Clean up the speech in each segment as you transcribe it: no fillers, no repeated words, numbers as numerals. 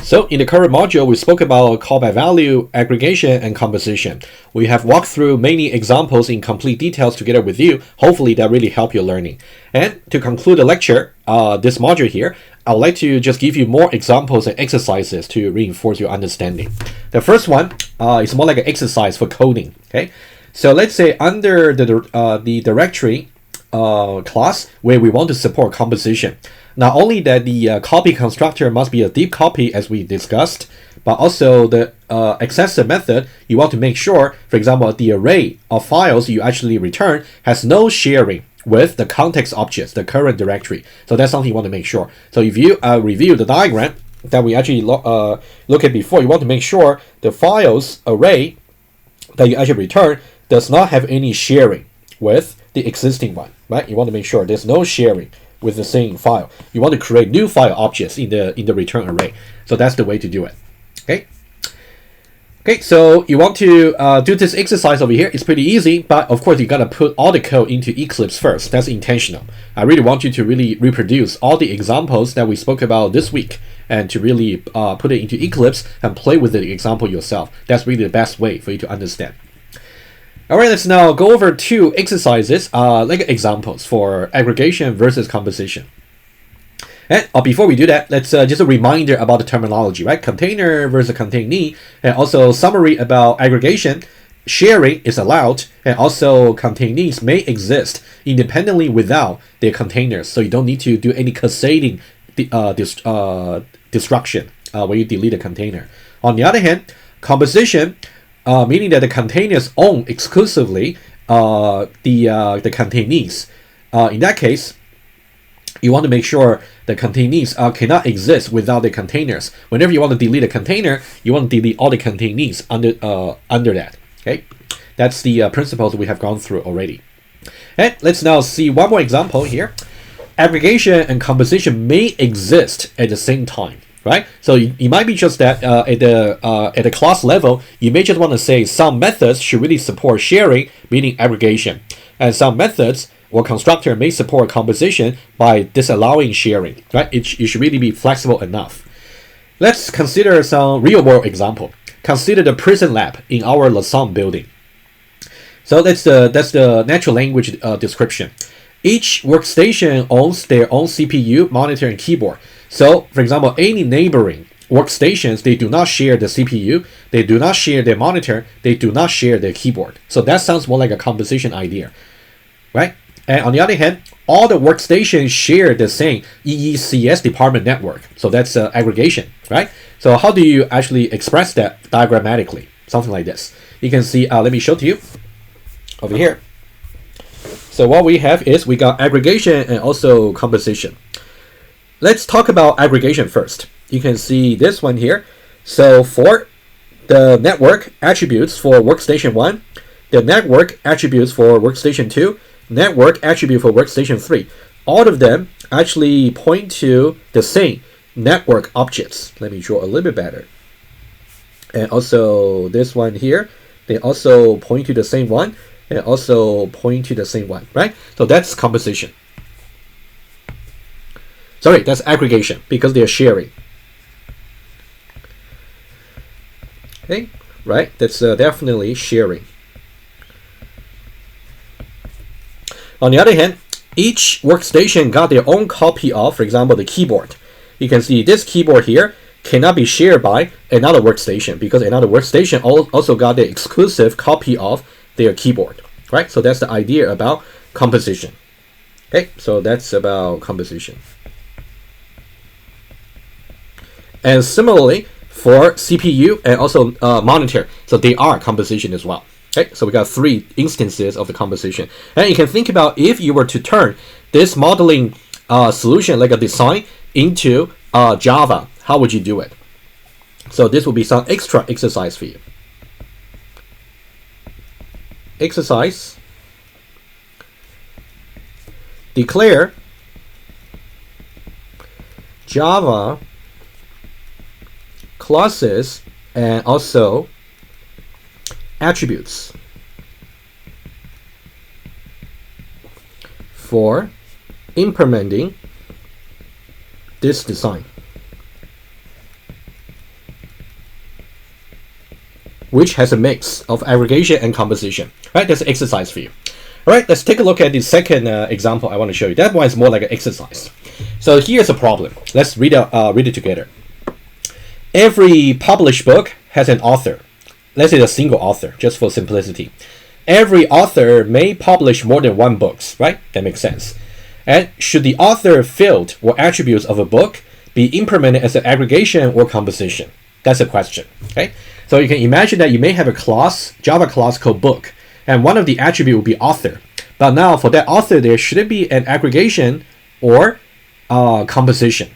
So in the current module, we spoke about call by value, aggregation, and composition. We have walked through many examples in complete details together with you. Hopefully that really helped your learning. And to conclude the lecture, this module here, I would like to just give you more examples and exercises to reinforce your understanding. The first one is more like an exercise for coding. Okay, so let's say under the directory class where we want to support composition. Not only that the copy constructor must be a deep copy as we discussed, but also the accessor method, you want to make sure, for example, the array of files you actually return has no sharing with the context objects, the current directory. So that's something you want to make sure. So if you review the diagram that we actually look at before, you want to make sure the files array that you actually return does not have any sharing with the existing one, right? You want to make sure there's no sharing with the same file. You want to create new file objects in the return array. So that's the way to do it. Okay, so you want to do this exercise over here. It's pretty easy, but of course you gotta put all the code into Eclipse first. That's intentional. I really want you to really reproduce all the examples that we spoke about this week and to really put it into Eclipse and play with the example yourself. That's really the best way for you to understand. All right, let's now go over two exercises, like examples for aggregation versus composition. And before we do that, let's just a reminder about the terminology, right? Container versus containee, and also summary about aggregation. Sharing is allowed, and also containees may exist independently without their containers, so you don't need to do any cascading destruction when you delete a container. On the other hand, composition, meaning that the containers own exclusively the containees. In that case, you want to make sure the containees cannot exist without the containers. Whenever you want to delete a container, you want to delete all the containees under that. Okay, that's the principles we have gone through already. And let's now see one more example here. Aggregation and composition may exist at the same time. Right, so it might be just that at the class level, you may just want to say some methods should really support sharing, meaning aggregation, and some methods or constructor may support composition by disallowing sharing. Right, it should really be flexible enough. Let's consider some real-world example. Consider the prison lab in our Lausanne building. So that's the natural language description. Each workstation owns their own CPU, monitor, and keyboard. So, for example, any neighboring workstations, they do not share the CPU, they do not share their monitor, they do not share their keyboard. So that sounds more like a composition idea, right? And on the other hand, all the workstations share the same EECS department network. So that's aggregation, right? So how do you actually express that diagrammatically? Something like this. You can see, let me show to you over here. So what we have is we got aggregation and also composition. Let's talk about aggregation first. You can see this one here. So for the network attributes for workstation 1, the network attributes for workstation 2, network attribute for workstation 3, all of them actually point to the same network objects. Let me draw a little bit better. And also this one here, they also point to the same one and also point to the same one, right? So that's composition. Sorry, that's aggregation because they are sharing. Okay, right? That's definitely sharing. On the other hand, each workstation got their own copy of, for example, the keyboard. You can see this keyboard here cannot be shared by another workstation because another workstation also got the exclusive copy of their keyboard, right? So that's the idea about composition. Okay, so that's about composition. And similarly for CPU and also monitor, so they are composition as well. Okay, so we got three instances of the composition. And you can think about if you were to turn this modeling solution, like a design, into Java, how would you do it? So this will be some extra exercise for you. Exercise. Declare Java classes and also attributes for implementing this design. which has a mix of aggregation and composition. Right, that's an exercise for you. All right, let's take a look at the second example I want to show you. That one is more like an exercise. So here's a problem. Let's read it together. Every published book has an author. Let's say a single author, just for simplicity. Every author may publish more than one book, right? That makes sense. And should the author field or attributes of a book be implemented as an aggregation or composition? That's a question. Okay. So you can imagine that you may have a class, Java class called book, and one of the attributes will be author. But now for that author, there should it be an aggregation or composition?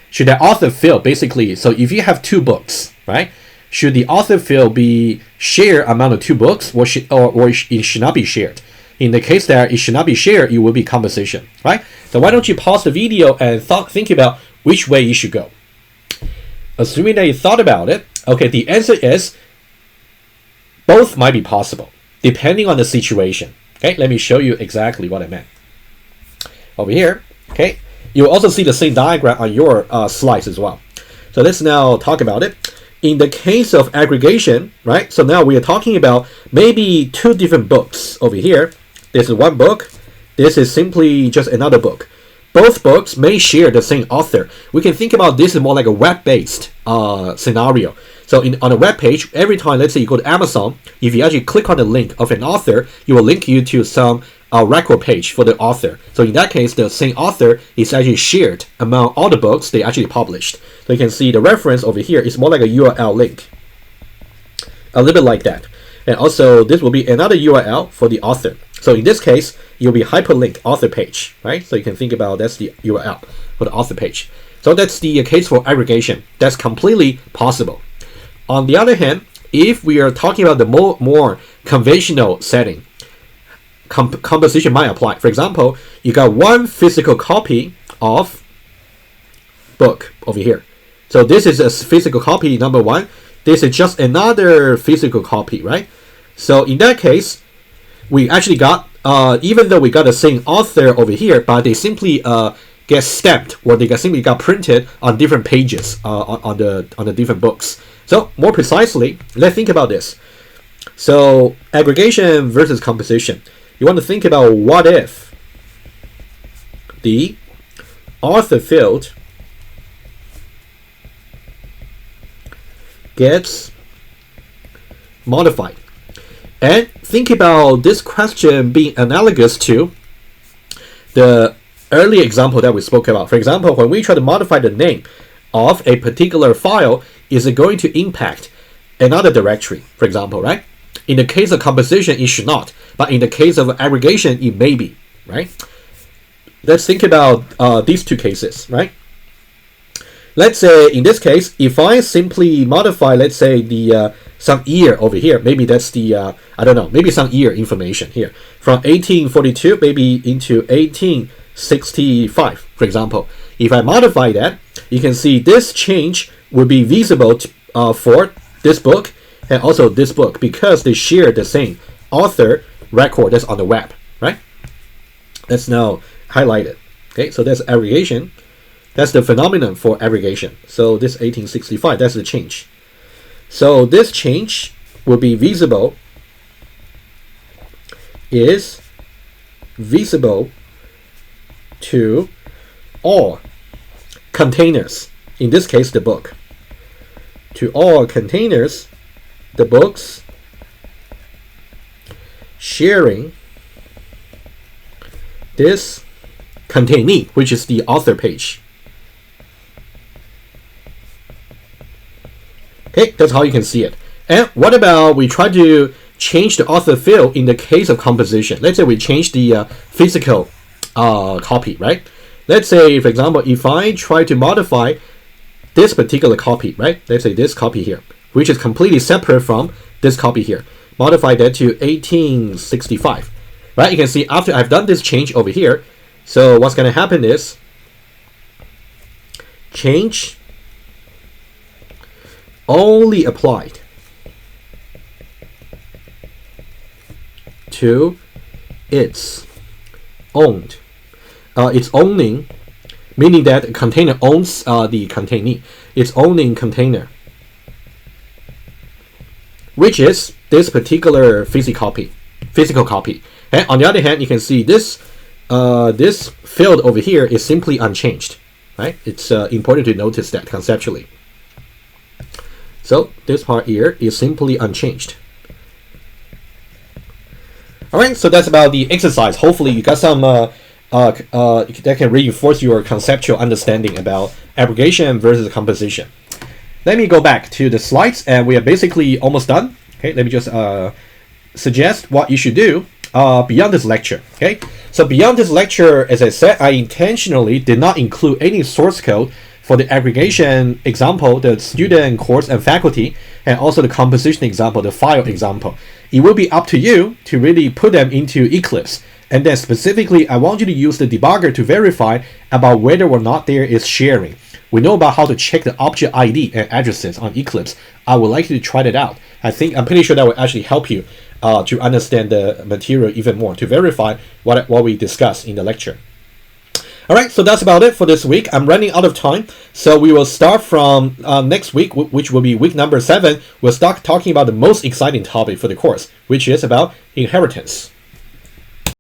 Should that author field basically? So if you have two books, right? Should the author field be shared among the two books, or it should not be shared? In the case that it should not be shared, it will be composition, right? So why don't you pause the video and think about which way you should go? Assuming that you thought about it, okay, the answer is both might be possible, depending on the situation. Okay, let me show you exactly what I meant. Over here, okay, you'll also see the same diagram on your slides as well. So let's now talk about it. In the case of aggregation, right, so now we are talking about maybe two different books over here. This is one book. This is simply just another book. Both books may share the same author. We can think about this as more like a web-based scenario. So on a web page, every time, let's say you go to Amazon, if you actually click on the link of an author, it will link you to some record page for the author. So in that case, the same author is actually shared among all the books they actually published. So you can see the reference over here is more like a URL link. A little bit like that. And also, this will be another URL for the author. So in this case, you'll be hyperlinked author page, right? So you can think about that's the URL for the author page. So that's the case for aggregation. That's completely possible. On the other hand, if we are talking about the more conventional setting, composition might apply. For example, you got one physical copy of book over here. So this is a physical copy number one. This is just another physical copy, right? So in that case, we actually got, even though we got the same author over here, but they simply get stamped, or they simply got printed on different pages on the different books. So more precisely, let's think about this. So aggregation versus composition. You want to think about what if the author field gets modified. And think about this question being analogous to the earlier example that we spoke about. For example, when we try to modify the name of a particular file, is it going to impact another directory, for example, right? In the case of composition, it should not. But in the case of aggregation, it may be, right? Let's think about these two cases, right? Let's say in this case, if I simply modify, let's say the some year over here, maybe that's the I don't know, maybe some year information here from 1842 maybe into 1865, for example. If I modify that, you can see this change will be visible for this book and also this book because they share the same author record that's on the web, right? That's now highlighted. Okay, so that's aggregation. That's the phenomenon for aggregation. So this 1865, that's the change. So this change will be visible, is visible to all containers. In this case, the book. To all containers, the books sharing this containee, which is the author page. Okay, that's how you can see it. And what about we try to change the author field in the case of composition? Let's say we change the physical copy, right? Let's say, for example, if I try to modify this particular copy, right? Let's say this copy here, which is completely separate from this copy here. Modify that to 1865, right? You can see after I've done this change over here, so what's going to happen is change only applied to its owned. It's owning, meaning that container owns the containee. It's owning container which is this particular physical copy. And on the other hand, you can see this this field over here is simply unchanged, right? It's important to notice that conceptually. So this part here is simply unchanged. All right, so that's about the exercise. Hopefully you got some that can reinforce your conceptual understanding about aggregation versus composition. Let me go back to the slides, and we are basically almost done. Okay, let me just suggest what you should do beyond this lecture. Okay, so beyond this lecture, as I said, I intentionally did not include any source code for the aggregation example, the student, course, and faculty, and also the composition example, the file example. It will be up to you to really put them into Eclipse. And then specifically, I want you to use the debugger to verify about whether or not there is sharing. We know about how to check the object ID and addresses on Eclipse. I would like you to try that out. I'm pretty sure that will actually help you to understand the material even more, to verify what we discussed in the lecture. All right, so that's about it for this week. I'm running out of time, so we will start from next week, which will be week number 7. We'll start talking about the most exciting topic for the course, which is about inheritance.